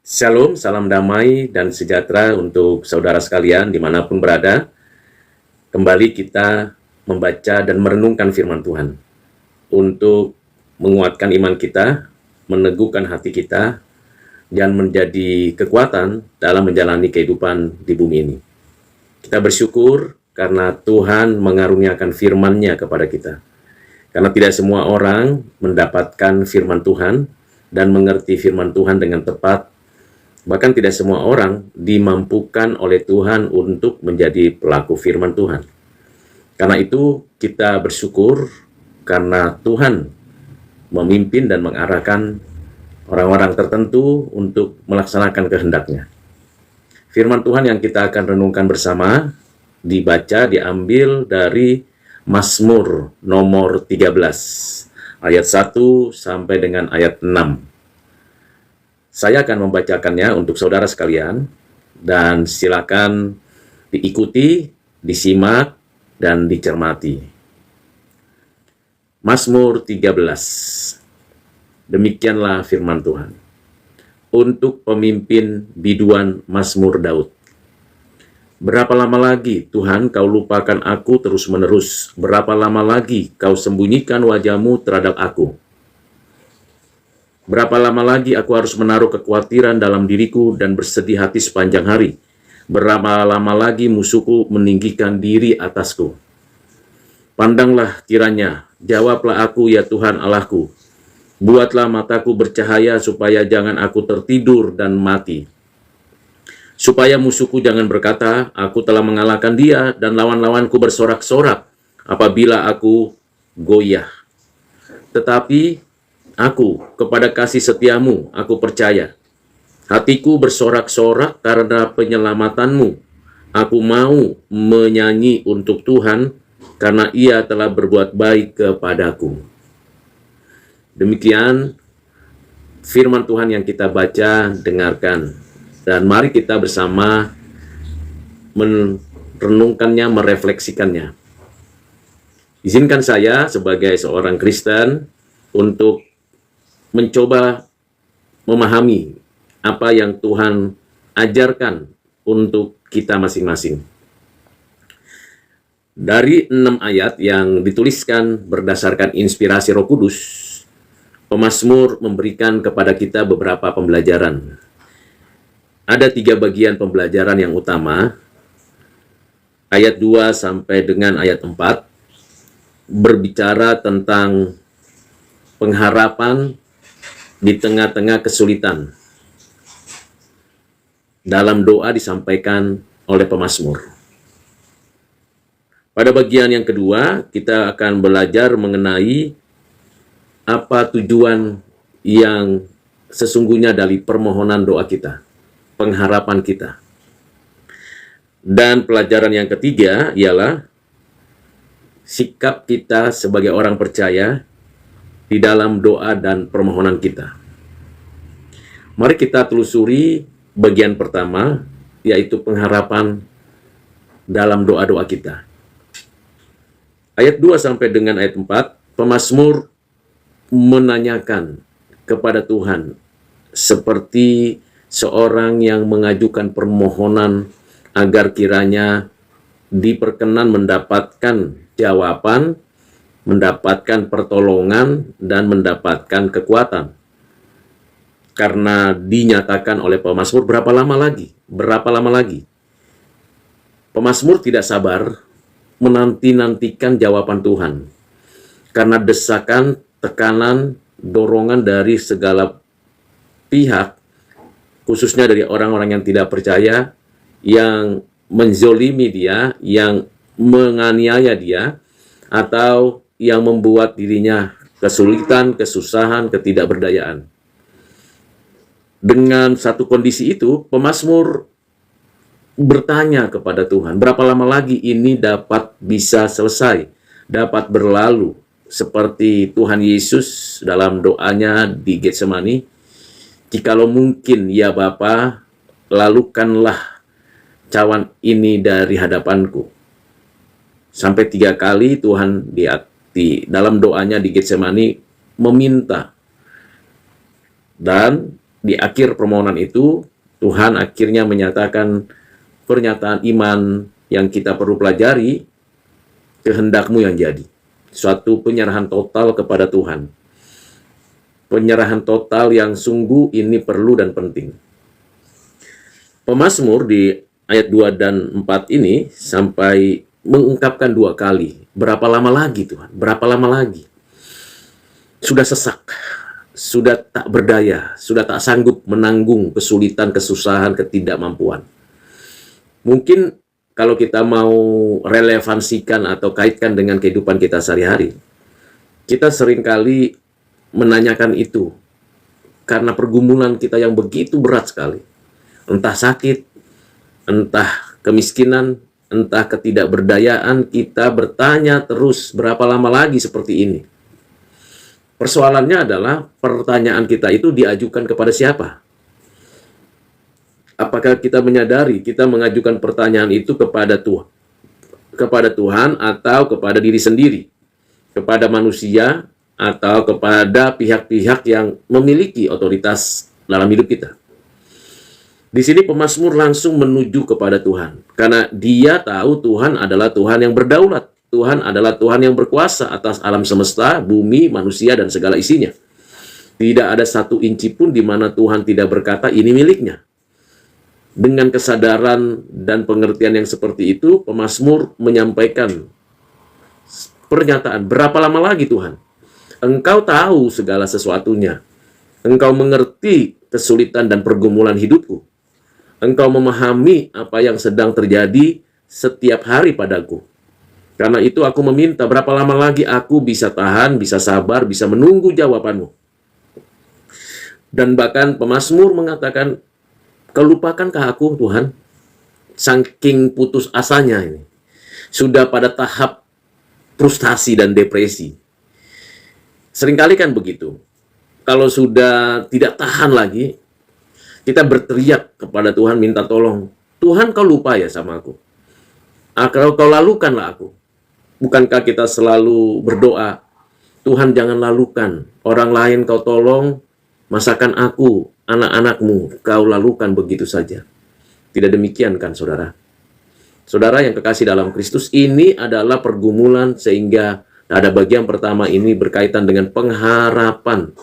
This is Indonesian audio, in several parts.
Shalom, salam damai dan sejahtera untuk saudara sekalian dimanapun berada. Kembali kita membaca dan merenungkan firman Tuhan untuk menguatkan iman kita, meneguhkan hati kita, dan menjadi kekuatan dalam menjalani kehidupan di bumi ini. Kita bersyukur karena Tuhan mengaruniakan firman-Nya kepada kita. Karena tidak semua orang mendapatkan firman Tuhan dan mengerti firman Tuhan dengan tepat. Bahkan tidak semua orang dimampukan oleh Tuhan untuk menjadi pelaku firman Tuhan. Karena itu kita bersyukur karena Tuhan memimpin dan mengarahkan orang-orang tertentu untuk melaksanakan kehendak-Nya. Firman Tuhan yang kita akan renungkan bersama diambil dari Mazmur nomor 13 ayat 1 sampai dengan ayat 6. Saya akan membacakannya untuk saudara sekalian, dan silakan diikuti, disimak, dan dicermati. Mazmur 13. Demikianlah firman Tuhan. Untuk pemimpin biduan Mazmur Daud. Berapa lama lagi, Tuhan, kau lupakan aku terus-menerus? Berapa lama lagi kau sembunyikan wajah-Mu terhadap aku? Berapa lama lagi aku harus menaruh kekhawatiran dalam diriku dan bersedih hati sepanjang hari? Berapa lama lagi musuhku meninggikan diri atasku? Pandanglah kiranya, jawablah aku ya Tuhan Allahku. Buatlah mataku bercahaya supaya jangan aku tertidur dan mati. Supaya musuhku jangan berkata, aku telah mengalahkan dia, dan lawan-lawanku bersorak-sorak apabila aku goyah. Tetapi aku, kepada kasih setiamu, aku percaya. Hatiku bersorak-sorak karena penyelamatanmu. Aku mau menyanyi untuk Tuhan, karena Ia telah berbuat baik kepadaku. Demikian firman Tuhan yang kita baca, dengarkan. Dan mari kita bersama merenungkannya, merefleksikannya. Izinkan saya sebagai seorang Kristen untuk mencoba memahami apa yang Tuhan ajarkan untuk kita masing-masing. Dari 6 ayat yang dituliskan berdasarkan inspirasi Roh Kudus, pemazmur memberikan kepada kita beberapa pembelajaran. Ada 3 bagian pembelajaran yang utama. Ayat 2 sampai dengan ayat 4 berbicara tentang pengharapan di tengah-tengah kesulitan. Dalam doa disampaikan oleh pemazmur. Pada bagian yang kedua, kita akan belajar mengenai apa tujuan yang sesungguhnya dari permohonan doa kita, pengharapan kita. Dan pelajaran yang ketiga ialah sikap kita sebagai orang percaya di dalam doa dan permohonan kita. Mari kita telusuri bagian pertama, yaitu pengharapan dalam doa-doa kita. Ayat 2 sampai dengan ayat 4, pemazmur menanyakan kepada Tuhan seperti seorang yang mengajukan permohonan agar kiranya diperkenan mendapatkan jawaban, mendapatkan pertolongan, dan mendapatkan kekuatan. Karena dinyatakan oleh pemazmur, berapa lama lagi? Berapa lama lagi? Pemazmur tidak sabar menanti-nantikan jawaban Tuhan. Karena desakan, tekanan, dorongan dari segala pihak, khususnya dari orang-orang yang tidak percaya, yang menzolimi dia, yang menganiaya dia, atau yang membuat dirinya kesulitan, kesusahan, ketidakberdayaan. Dengan satu kondisi itu, pemazmur bertanya kepada Tuhan, berapa lama lagi ini dapat bisa selesai, dapat berlalu, seperti Tuhan Yesus dalam doanya di Getsemani, jikalau mungkin ya Bapa, lalukanlah cawan ini dari hadapanku. Sampai 3 kali Tuhan dalam doanya di Getsemani meminta. Dan di akhir permohonan itu, Tuhan akhirnya menyatakan pernyataan iman yang kita perlu pelajari, kehendak-Mu yang jadi. Suatu penyerahan total kepada Tuhan. Penyerahan total yang sungguh ini perlu dan penting. Pemazmur di ayat 2 dan 4 ini sampai mengungkapkan 2 kali. Berapa lama lagi Tuhan? Berapa lama lagi? Sudah sesak, sudah tak berdaya, sudah tak sanggup menanggung kesulitan, kesusahan, ketidakmampuan. Mungkin kalau kita mau relevansikan atau kaitkan dengan kehidupan kita sehari-hari, kita seringkali menanyakan itu karena pergumulan kita yang begitu berat sekali. Entah sakit, entah kemiskinan, entah ketidakberdayaan, kita bertanya terus berapa lama lagi seperti ini. Persoalannya adalah pertanyaan kita itu diajukan kepada siapa? Apakah kita menyadari kita mengajukan pertanyaan itu kepada Tuhan atau kepada diri sendiri, kepada manusia atau kepada pihak-pihak yang memiliki otoritas dalam hidup kita? Di sini pemazmur langsung menuju kepada Tuhan, karena dia tahu Tuhan adalah Tuhan yang berdaulat. Tuhan adalah Tuhan yang berkuasa atas alam semesta, bumi, manusia, dan segala isinya. Tidak ada satu inci pun di mana Tuhan tidak berkata ini miliknya. Dengan kesadaran dan pengertian yang seperti itu, pemazmur menyampaikan pernyataan, berapa lama lagi Tuhan? Engkau tahu segala sesuatunya. Engkau mengerti kesulitan dan pergumulan hidupku. Engkau memahami apa yang sedang terjadi setiap hari padaku. Karena itu aku meminta, berapa lama lagi aku bisa tahan, bisa sabar, bisa menunggu jawabanmu. Dan bahkan pemazmur mengatakan, kelupakankah aku Tuhan? Saking putus asanya ini. Sudah pada tahap frustasi dan depresi. Seringkali kan begitu. Kalau sudah tidak tahan lagi, kita berteriak kepada Tuhan minta tolong. Tuhan, kau lupa ya sama aku? Kalau kau lalukanlah aku. Bukankah kita selalu berdoa, Tuhan jangan lalukan, orang lain kau tolong, masakan aku, anak-anakmu, kau lalukan begitu saja. Tidak demikian kan saudara? Saudara yang kekasih dalam Kristus, ini adalah pergumulan sehingga ada bagian pertama ini berkaitan dengan pengharapan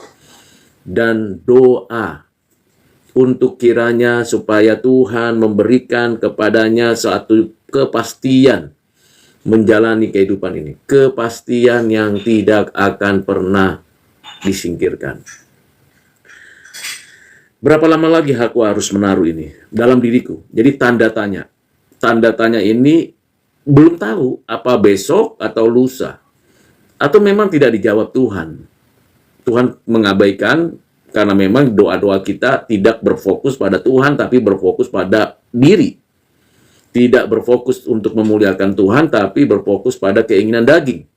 dan doa untuk kiranya supaya Tuhan memberikan kepadanya suatu kepastian menjalani kehidupan ini. Kepastian yang tidak akan pernah disingkirkan. Berapa lama lagi aku harus menaruh ini dalam diriku? Jadi tanda tanya. Tanda tanya ini belum tahu apa besok atau lusa. Atau memang tidak dijawab Tuhan. Tuhan mengabaikan karena memang doa-doa kita tidak berfokus pada Tuhan, tapi berfokus pada diri. Tidak berfokus untuk memuliakan Tuhan, tapi berfokus pada keinginan daging.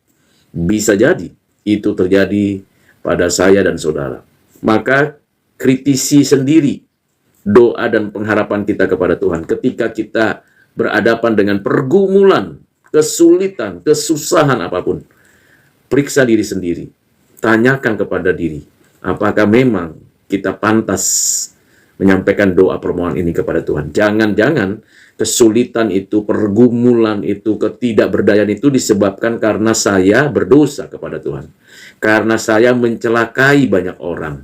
Bisa jadi itu terjadi pada saya dan saudara. Maka kritisi sendiri doa dan pengharapan kita kepada Tuhan. Ketika kita berhadapan dengan pergumulan, kesulitan, kesusahan apapun, periksa diri sendiri. Tanyakan kepada diri, apakah memang kita pantas menyampaikan doa permohonan ini kepada Tuhan. Jangan-jangan kesulitan itu, pergumulan itu, ketidakberdayaan itu disebabkan karena saya berdosa kepada Tuhan. Karena saya mencelakai banyak orang.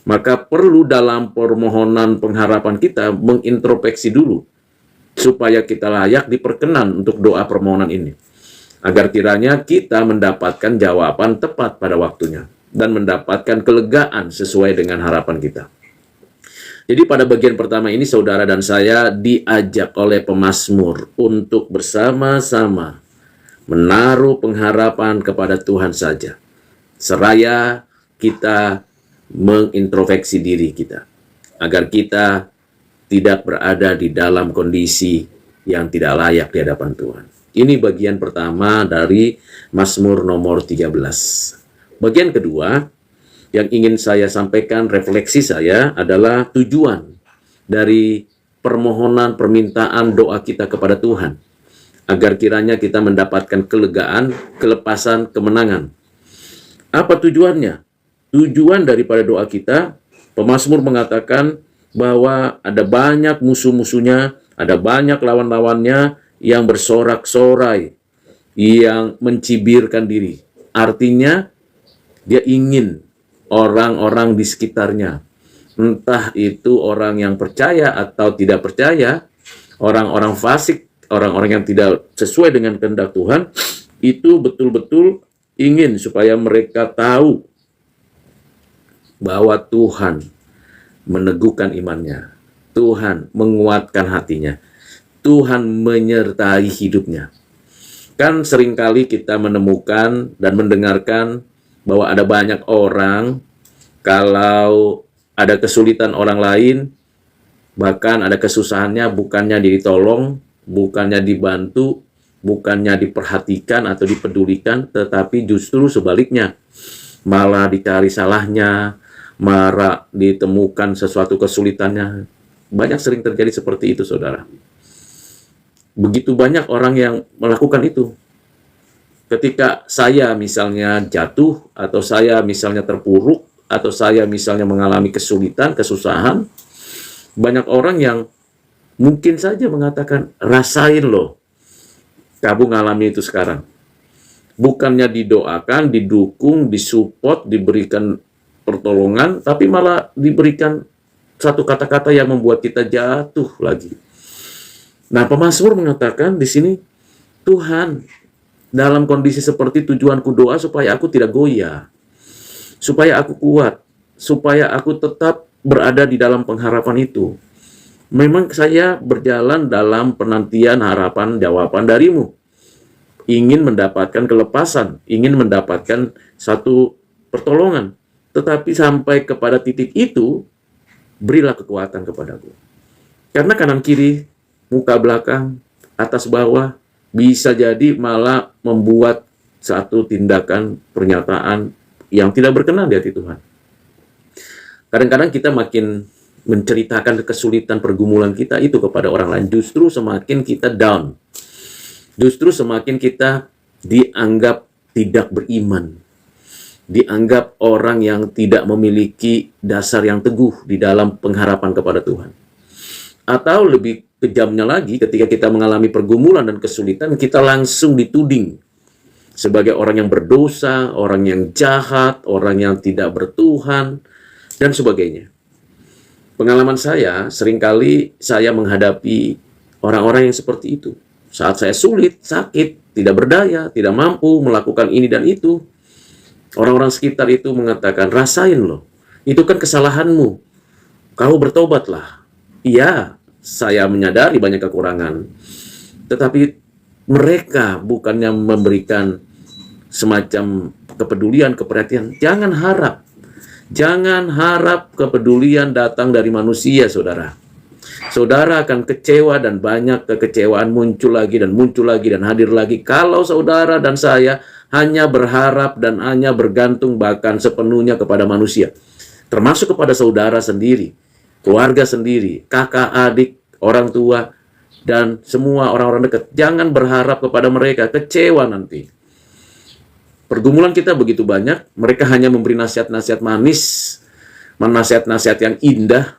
Maka perlu dalam permohonan pengharapan kita mengintrospeksi dulu. Supaya kita layak diperkenan untuk doa permohonan ini. Agar kiranya kita mendapatkan jawaban tepat pada waktunya. Dan mendapatkan kelegaan sesuai dengan harapan kita. Jadi pada bagian pertama ini saudara dan saya diajak oleh pemazmur untuk bersama-sama menaruh pengharapan kepada Tuhan saja. Seraya kita mengintrospeksi diri kita. Agar kita tidak berada di dalam kondisi yang tidak layak di hadapan Tuhan. Ini bagian pertama dari Mazmur nomor 13. Bagian kedua, yang ingin saya sampaikan, refleksi saya adalah tujuan dari permohonan, permintaan, doa kita kepada Tuhan. Agar kiranya kita mendapatkan kelegaan, kelepasan, kemenangan. Apa tujuannya? Tujuan daripada doa kita Pemazmur mengatakan bahwa ada banyak musuh-musuhnya, ada banyak lawan-lawannya yang bersorak-sorai, yang mencibirkan diri. Artinya, dia ingin orang-orang di sekitarnya, entah itu orang yang percaya atau tidak percaya, orang-orang fasik, orang-orang yang tidak sesuai dengan kehendak Tuhan, itu betul-betul ingin supaya mereka tahu bahwa Tuhan meneguhkan imannya, Tuhan menguatkan hatinya, Tuhan menyertai hidupnya. Kan seringkali kita menemukan dan mendengarkan bahwa ada banyak orang, kalau ada kesulitan orang lain, bahkan ada kesusahannya, bukannya ditolong, bukannya dibantu, bukannya diperhatikan atau dipedulikan, tetapi justru sebaliknya, malah dicari salahnya, malah ditemukan sesuatu kesulitannya. Banyak sering terjadi seperti itu, saudara. Begitu banyak orang yang melakukan itu. Ketika saya misalnya jatuh, atau saya misalnya terpuruk, atau saya misalnya mengalami kesulitan, kesusahan, banyak orang yang mungkin saja mengatakan, rasain loh, kamu ngalami itu sekarang. Bukannya didoakan, didukung, disupport, diberikan pertolongan, tapi malah diberikan satu kata-kata yang membuat kita jatuh lagi. Nah, pemazmur mengatakan di sini, Tuhan, dalam kondisi seperti tujuanku doa supaya aku tidak goyah, supaya aku kuat, supaya aku tetap berada di dalam pengharapan itu. Memang saya berjalan dalam penantian harapan jawaban darimu. Ingin mendapatkan kelepasan, ingin mendapatkan satu pertolongan. Tetapi sampai kepada titik itu, berilah kekuatan kepadaku. Karena kanan kiri, muka belakang, atas bawah, bisa jadi malah membuat satu tindakan pernyataan yang tidak berkenan di hati Tuhan. Kadang-kadang kita makin menceritakan kesulitan pergumulan kita itu kepada orang lain, justru semakin kita down. Justru semakin kita dianggap tidak beriman, dianggap orang yang tidak memiliki dasar yang teguh di dalam pengharapan kepada Tuhan. Atau lebih kejamnya lagi, ketika kita mengalami pergumulan dan kesulitan, kita langsung dituding sebagai orang yang berdosa, orang yang jahat, orang yang tidak bertuhan, dan sebagainya. Pengalaman saya, seringkali saya menghadapi orang-orang yang seperti itu. Saat saya sulit, sakit, tidak berdaya, tidak mampu melakukan ini dan itu, orang-orang sekitar itu mengatakan, rasain loh, itu kan kesalahanmu, kau bertobatlah. Iya, saya menyadari banyak kekurangan, tetapi mereka bukannya memberikan semacam kepedulian, keperhatian. Jangan harap kepedulian datang dari manusia, saudara. Saudara akan kecewa dan banyak kekecewaan muncul lagi dan hadir lagi kalau saudara dan saya hanya berharap dan hanya bergantung bahkan sepenuhnya kepada manusia. Termasuk kepada saudara sendiri, keluarga sendiri, kakak, adik, orang tua, dan semua orang-orang dekat. Jangan berharap kepada mereka, kecewa nanti. Pergumulan kita begitu banyak, mereka hanya memberi nasihat-nasihat manis, nasihat-nasihat yang indah,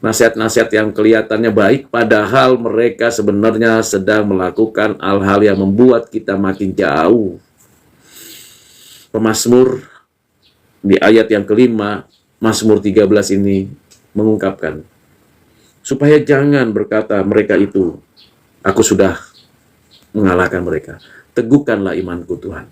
nasihat-nasihat yang kelihatannya baik, padahal mereka sebenarnya sedang melakukan hal-hal yang membuat kita makin jauh. Pemazmur di ayat yang kelima, Mazmur 13 ini mengungkapkan, supaya jangan berkata mereka itu, aku sudah mengalahkan mereka. Teguhkanlah imanku Tuhan.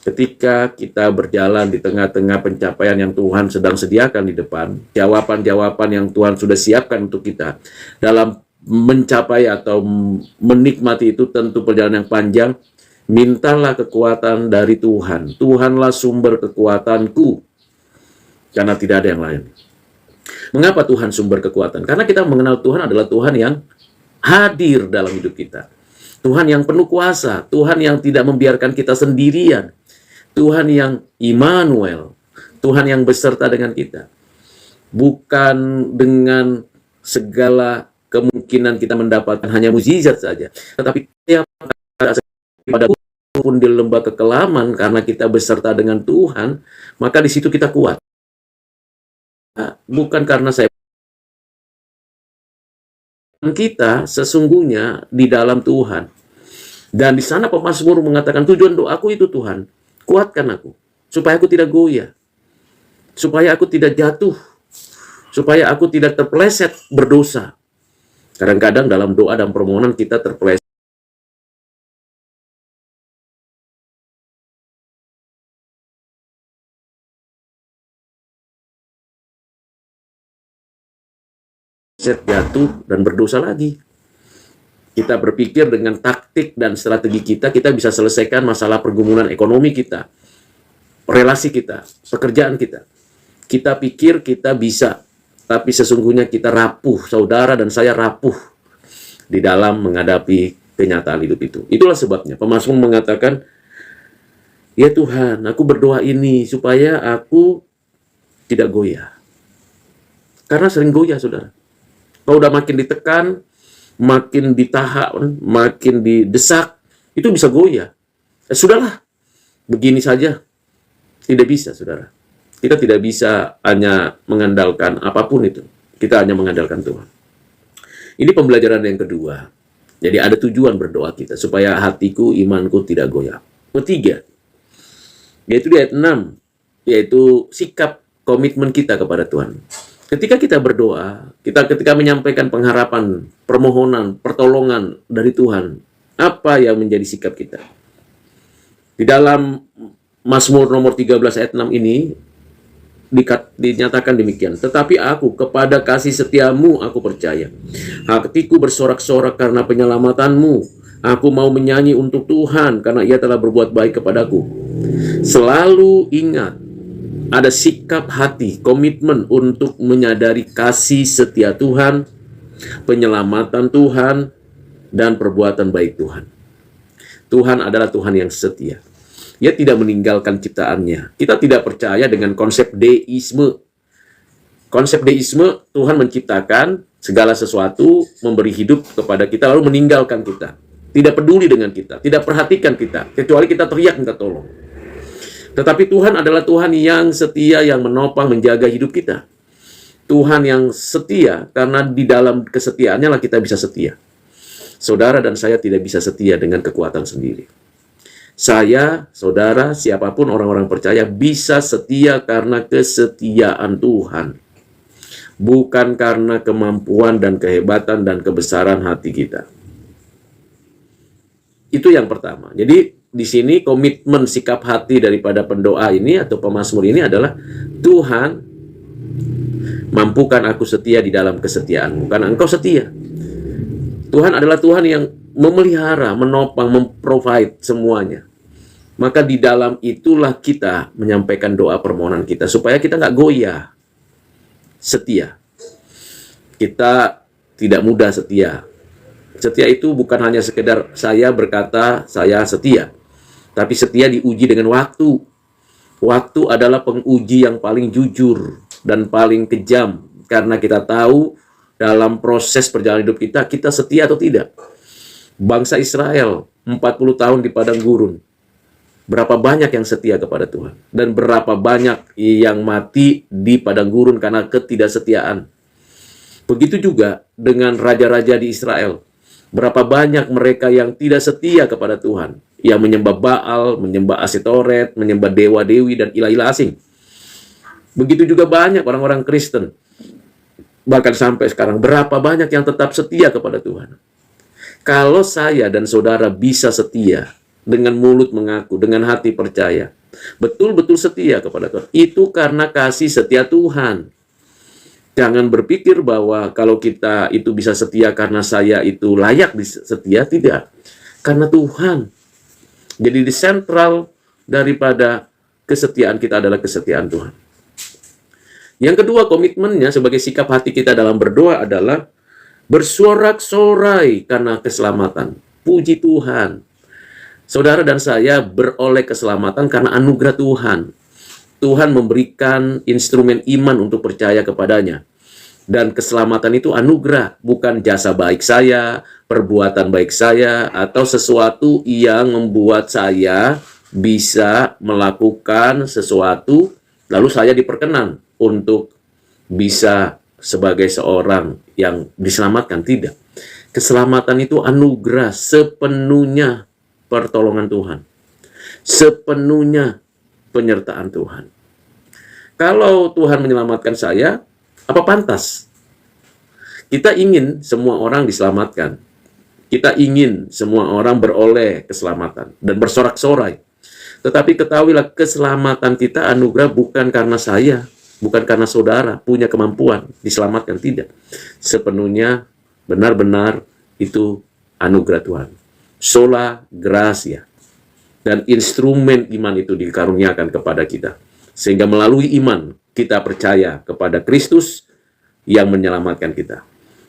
Ketika kita berjalan di tengah-tengah pencapaian yang Tuhan sedang sediakan di depan, jawaban-jawaban yang Tuhan sudah siapkan untuk kita, dalam mencapai atau menikmati itu tentu perjalanan yang panjang, mintalah kekuatan dari Tuhan. Tuhanlah sumber kekuatanku, karena tidak ada yang lain. Mengapa Tuhan sumber kekuatan? Karena kita mengenal Tuhan adalah Tuhan yang hadir dalam hidup kita. Tuhan yang penuh kuasa, Tuhan yang tidak membiarkan kita sendirian, Tuhan yang Immanuel, Tuhan yang beserta dengan kita. Bukan dengan segala kemungkinan kita mendapatkan hanya mukjizat saja, tetapi pada pun di lembah kekelaman, karena kita beserta dengan Tuhan, maka di situ kita kuat. bukan karena saya. Kita sesungguhnya di dalam Tuhan. Dan di sana pemazmur mengatakan, tujuan doaku itu Tuhan, kuatkan aku, supaya aku tidak goyah, supaya aku tidak jatuh, supaya aku tidak terpeleset berdosa. Kadang-kadang dalam doa dan permohonan kita terpeleset jatuh dan berdosa lagi. Kita berpikir dengan taktik dan strategi kita bisa selesaikan masalah pergumulan ekonomi kita, relasi kita, pekerjaan kita. Kita pikir kita bisa, tapi sesungguhnya kita rapuh, saudara dan saya rapuh di dalam menghadapi kenyataan hidup itu. Itulah sebabnya pemazmur mengatakan, ya Tuhan, aku berdoa ini supaya aku tidak goyah. Karena sering goyah, saudara. Kalau udah makin ditekan, makin ditahak, makin didesak, itu bisa goyah. Sudahlah, begini saja. Tidak bisa, saudara. Kita tidak bisa hanya mengandalkan apapun itu. Kita hanya mengandalkan Tuhan. Ini pembelajaran yang kedua. Jadi ada tujuan berdoa kita, supaya hatiku, imanku tidak goyah. Ketiga, yaitu di ayat 6, yaitu sikap komitmen kita kepada Tuhan. Ketika kita berdoa, ketika menyampaikan pengharapan, permohonan, pertolongan dari Tuhan, apa yang menjadi sikap kita? Di dalam Mazmur nomor 13 ayat 6 ini dinyatakan demikian. Tetapi aku kepada kasih setiamu aku percaya. Hatiku bersorak-sorak karena penyelamatanmu. Aku mau menyanyi untuk Tuhan karena ia telah berbuat baik kepadaku. Selalu ingat, ada sikap hati, komitmen untuk menyadari kasih setia Tuhan, penyelamatan Tuhan, dan perbuatan baik Tuhan. Tuhan adalah Tuhan yang setia. Ia tidak meninggalkan ciptaannya. Kita tidak percaya dengan konsep deisme. Konsep deisme, Tuhan menciptakan segala sesuatu, memberi hidup kepada kita, lalu meninggalkan kita. Tidak peduli dengan kita, tidak perhatikan kita, kecuali kita teriak minta tolong. Tetapi Tuhan adalah Tuhan yang setia, yang menopang, menjaga hidup kita. Tuhan yang setia, karena di dalam kesetiaannya lah kita bisa setia. Saudara dan saya tidak bisa setia dengan kekuatan sendiri. Saya, saudara, siapapun orang-orang percaya bisa setia karena kesetiaan Tuhan. Bukan karena kemampuan dan kehebatan dan kebesaran hati kita. Itu yang pertama. Jadi di sini komitmen sikap hati daripada pendoa ini atau pemazmur ini adalah, Tuhan, mampukan aku setia di dalam kesetiaan-Mu, karena Engkau setia. Tuhan adalah Tuhan yang memelihara, menopang, memprovide semuanya. Maka di dalam itulah kita menyampaikan doa permohonan kita, supaya kita nggak goyah, setia. Kita tidak mudah setia. Setia itu bukan hanya sekedar saya berkata saya setia, tapi setia diuji dengan waktu. Waktu adalah penguji yang paling jujur dan paling kejam. Karena kita tahu dalam proses perjalanan hidup kita, kita setia atau tidak. Bangsa Israel 40 tahun di padang gurun. Berapa banyak yang setia kepada Tuhan. Dan berapa banyak yang mati di padang gurun karena ketidaksetiaan. Begitu juga dengan raja-raja di Israel. Berapa banyak mereka yang tidak setia kepada Tuhan. Yang menyembah Baal, menyembah Asitoret, menyembah dewa-dewi dan ilah-ilah asing. Begitu juga banyak orang-orang Kristen. Bahkan sampai sekarang, berapa banyak yang tetap setia kepada Tuhan. Kalau saya dan saudara bisa setia, dengan mulut mengaku, dengan hati percaya, betul-betul setia kepada Tuhan, itu karena kasih setia Tuhan. Jangan berpikir bahwa kalau kita itu bisa setia karena saya itu layak setia, tidak. Karena Tuhan. Jadi di sentral daripada kesetiaan kita adalah kesetiaan Tuhan. Yang kedua, komitmennya sebagai sikap hati kita dalam berdoa adalah bersorak-sorai karena keselamatan. Puji Tuhan. Saudara dan saya beroleh keselamatan karena anugerah Tuhan. Tuhan memberikan instrumen iman untuk percaya kepadanya. Dan keselamatan itu anugerah, bukan jasa baik saya, perbuatan baik saya, atau sesuatu yang membuat saya bisa melakukan sesuatu, lalu saya diperkenan untuk bisa sebagai seorang yang diselamatkan, tidak. Keselamatan itu anugerah, sepenuhnya pertolongan Tuhan, sepenuhnya penyertaan Tuhan. Kalau Tuhan menyelamatkan saya, apa pantas? Kita ingin semua orang diselamatkan. Kita ingin semua orang beroleh keselamatan dan bersorak-sorai. Tetapi ketahuilah, keselamatan kita anugerah bukan karena saya, bukan karena saudara punya kemampuan diselamatkan, tidak. Sepenuhnya benar-benar itu anugerah Tuhan. Sola gratia. Dan instrumen iman itu dikaruniakan kepada kita. Sehingga melalui iman kita percaya kepada Kristus yang menyelamatkan kita.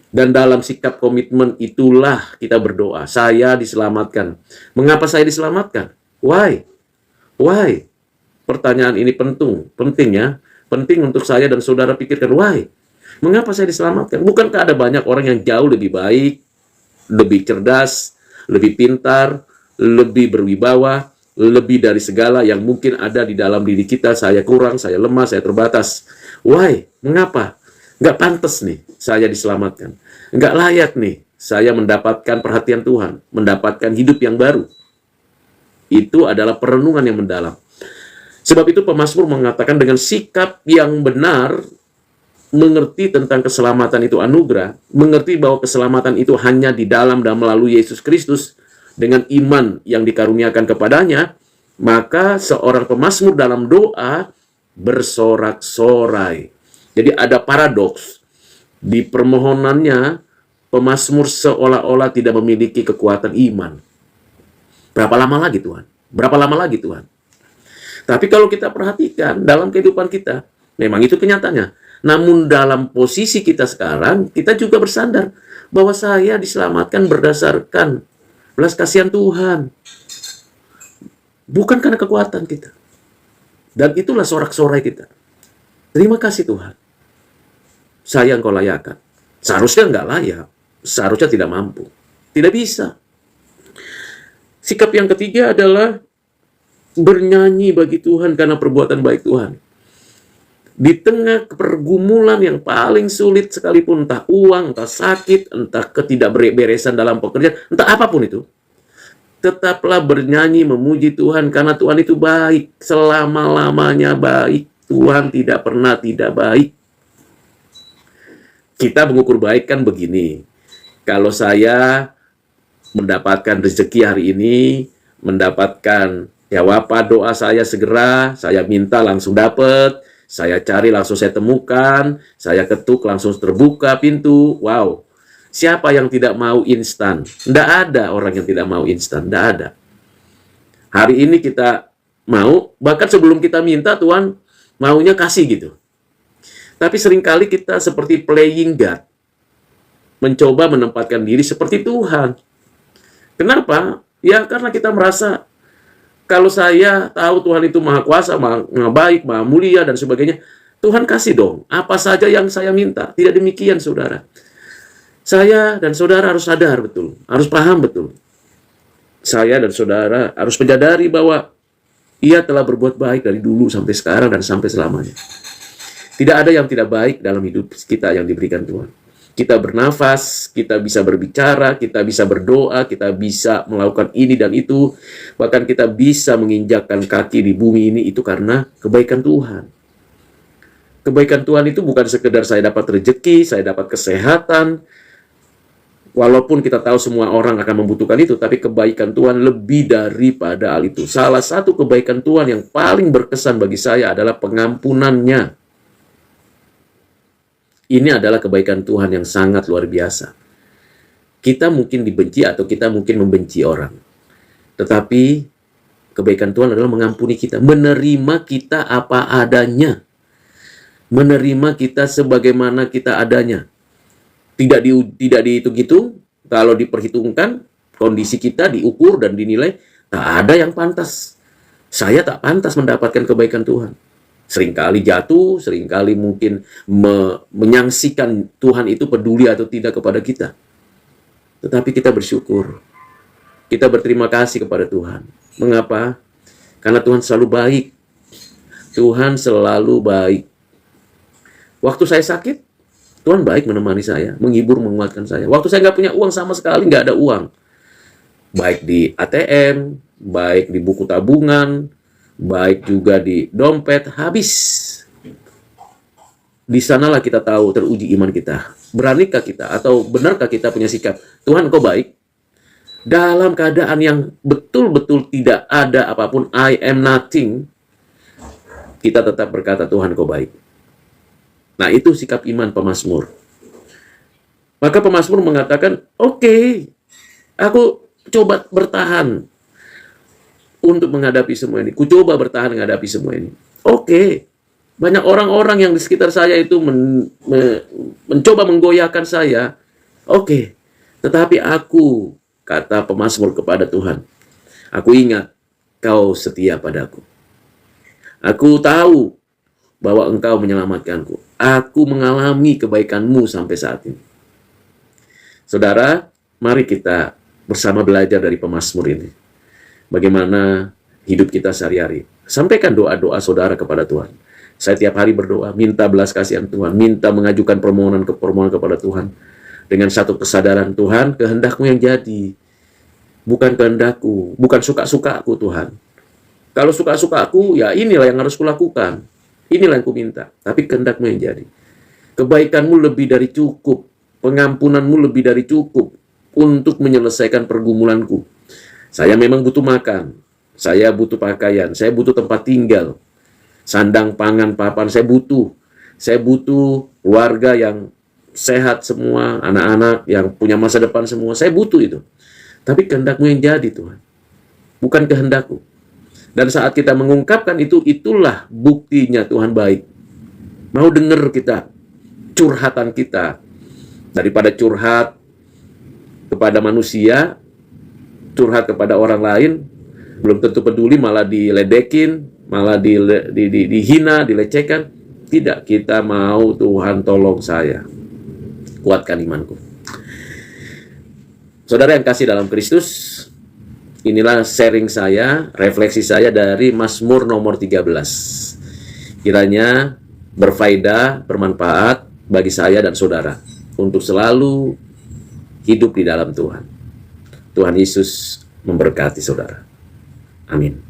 Dan dalam sikap komitmen itulah kita berdoa, saya diselamatkan. Mengapa saya diselamatkan? Why? Why? Pertanyaan ini penting ya. Penting untuk saya dan saudara pikirkan, why? Mengapa saya diselamatkan? Bukankah ada banyak orang yang jauh lebih baik, lebih cerdas, lebih pintar, lebih berwibawa, lebih dari segala yang mungkin ada di dalam diri kita? Saya kurang, saya lemah, saya terbatas. Why? Mengapa? Nggak pantas nih saya diselamatkan. Nggak layak nih saya mendapatkan perhatian Tuhan, mendapatkan hidup yang baru. Itu adalah perenungan yang mendalam. Sebab itu pemazmur mengatakan dengan sikap yang benar, mengerti tentang keselamatan itu anugerah, mengerti bahwa keselamatan itu hanya di dalam dan melalui Yesus Kristus, dengan iman yang dikaruniakan kepadanya, maka seorang pemazmur dalam doa bersorak-sorai. Jadi ada paradoks. Di permohonannya, pemazmur seolah-olah tidak memiliki kekuatan iman. Berapa lama lagi Tuhan? Berapa lama lagi Tuhan? Tapi kalau kita perhatikan dalam kehidupan kita, memang itu kenyataannya. Namun dalam posisi kita sekarang, kita juga bersandar bahwa saya diselamatkan berdasarkan belas kasihan Tuhan. Bukan karena kekuatan kita. Dan itulah sorak-sorai kita. Terima kasih Tuhan. Saya Engkau layakkan. Seharusnya nggak layak. Seharusnya tidak mampu. Tidak bisa. Sikap yang ketiga adalah bernyanyi bagi Tuhan karena perbuatan baik Tuhan. Di tengah pergumulan yang paling sulit sekalipun, entah uang, entah sakit, entah ketidakberesan dalam pekerjaan, entah apapun itu, tetaplah bernyanyi memuji Tuhan karena Tuhan itu baik, selama-lamanya baik. Tuhan tidak pernah tidak baik. Kita mengukur baik kan begini. Kalau saya mendapatkan rezeki hari ini, mendapatkan apa doa saya segera, saya minta langsung dapat, saya cari langsung saya temukan, saya ketuk langsung terbuka pintu. Wow. Siapa yang tidak mau instan? Tidak ada orang yang tidak mau instan, tidak ada. Hari ini kita mau, bahkan sebelum kita minta Tuhan maunya kasih gitu. Tapi seringkali kita seperti playing God, mencoba menempatkan diri seperti Tuhan. Kenapa? Ya karena kita merasa, kalau saya tahu Tuhan itu maha kuasa, maha baik, maha mulia, dan sebagainya, Tuhan kasih dong, apa saja yang saya minta. Tidak demikian, saudara. Saya dan saudara harus sadar betul, harus paham betul. Saya dan saudara harus menyadari bahwa Ia telah berbuat baik dari dulu sampai sekarang dan sampai selamanya. Tidak ada yang tidak baik dalam hidup kita yang diberikan Tuhan. Kita bernafas, kita bisa berbicara, kita bisa berdoa, kita bisa melakukan ini dan itu. Bahkan kita bisa menginjakkan kaki di bumi ini, itu karena kebaikan Tuhan. Kebaikan Tuhan itu bukan sekedar saya dapat rezeki, saya dapat kesehatan. Walaupun kita tahu semua orang akan membutuhkan itu, tapi kebaikan Tuhan lebih daripada hal itu. Salah satu kebaikan Tuhan yang paling berkesan bagi saya adalah pengampunannya. Ini adalah kebaikan Tuhan yang sangat luar biasa. Kita mungkin dibenci atau kita mungkin membenci orang. Tetapi kebaikan Tuhan adalah mengampuni kita, menerima kita apa adanya. Menerima kita sebagaimana kita adanya. Tidak dihitung-hitung, kalau diperhitungkan, kondisi kita diukur dan dinilai, tak ada yang pantas. Saya tak pantas mendapatkan kebaikan Tuhan. Seringkali jatuh, seringkali mungkin menyaksikan Tuhan itu peduli atau tidak kepada kita. Tetapi kita bersyukur. Kita berterima kasih kepada Tuhan. Mengapa? Karena Tuhan selalu baik. Tuhan selalu baik. Waktu saya sakit, Tuhan baik menemani saya, menghibur, menguatkan saya. Waktu saya nggak punya uang sama sekali, nggak ada uang. Baik di ATM, baik di buku tabungan, baik juga di dompet, habis. Di sanalah kita tahu teruji iman kita. Beranikah kita atau benarkah kita punya sikap, Tuhan Engkau baik? Dalam keadaan yang betul-betul tidak ada apapun, I am nothing, kita tetap berkata, Tuhan Engkau baik. Nah, itu sikap iman pemazmur. Maka pemazmur mengatakan, oke, aku coba bertahan untuk menghadapi semua ini. Ku coba bertahan menghadapi semua ini. Oke. Banyak orang-orang yang di sekitar saya itu mencoba menggoyahkan saya. Oke. Tetapi aku, kata pemazmur kepada Tuhan, aku ingat Kau setia padaku. Aku tahu bahwa Engkau menyelamatkanku. Aku mengalami kebaikan-Mu sampai saat ini. Saudara, mari kita bersama belajar dari pemazmur ini. Bagaimana hidup kita sehari-hari. Sampaikan doa-doa saudara kepada Tuhan. Saya tiap hari berdoa, minta belas kasihan Tuhan, minta mengajukan permohonan kepada Tuhan. Dengan satu kesadaran, Tuhan, kehendak-Mu yang jadi. Bukan kehendakku, bukan suka-sukaku Tuhan. Kalau suka-sukaku, ya inilah yang harus kulakukan. Inilah yang ku minta. Tapi kehendak-Mu yang jadi. Kebaikan-Mu lebih dari cukup. Pengampunan-Mu lebih dari cukup untuk menyelesaikan pergumulanku. Saya memang butuh makan. Saya butuh pakaian. Saya butuh tempat tinggal. Sandang, pangan, papan, saya butuh. Saya butuh keluarga yang sehat semua, anak-anak yang punya masa depan semua. Saya butuh itu. Tapi kehendak-Mu yang jadi, Tuhan. Bukan kehendakku. Dan saat kita mengungkapkan itu, itulah buktinya Tuhan baik. Mau dengar kita, curhatan kita. Daripada curhat kepada manusia, curhat kepada orang lain, belum tentu peduli, malah diledekin, malah dihina, dilecehkan. Tidak, kita mau Tuhan tolong saya, kuatkan imanku. Saudara yang kasih dalam Kristus, inilah sharing saya, refleksi saya dari Mazmur nomor 13. Kiranya berfaedah, bermanfaat bagi saya dan saudara untuk selalu hidup di dalam Tuhan. Tuhan Yesus memberkati saudara. Amin.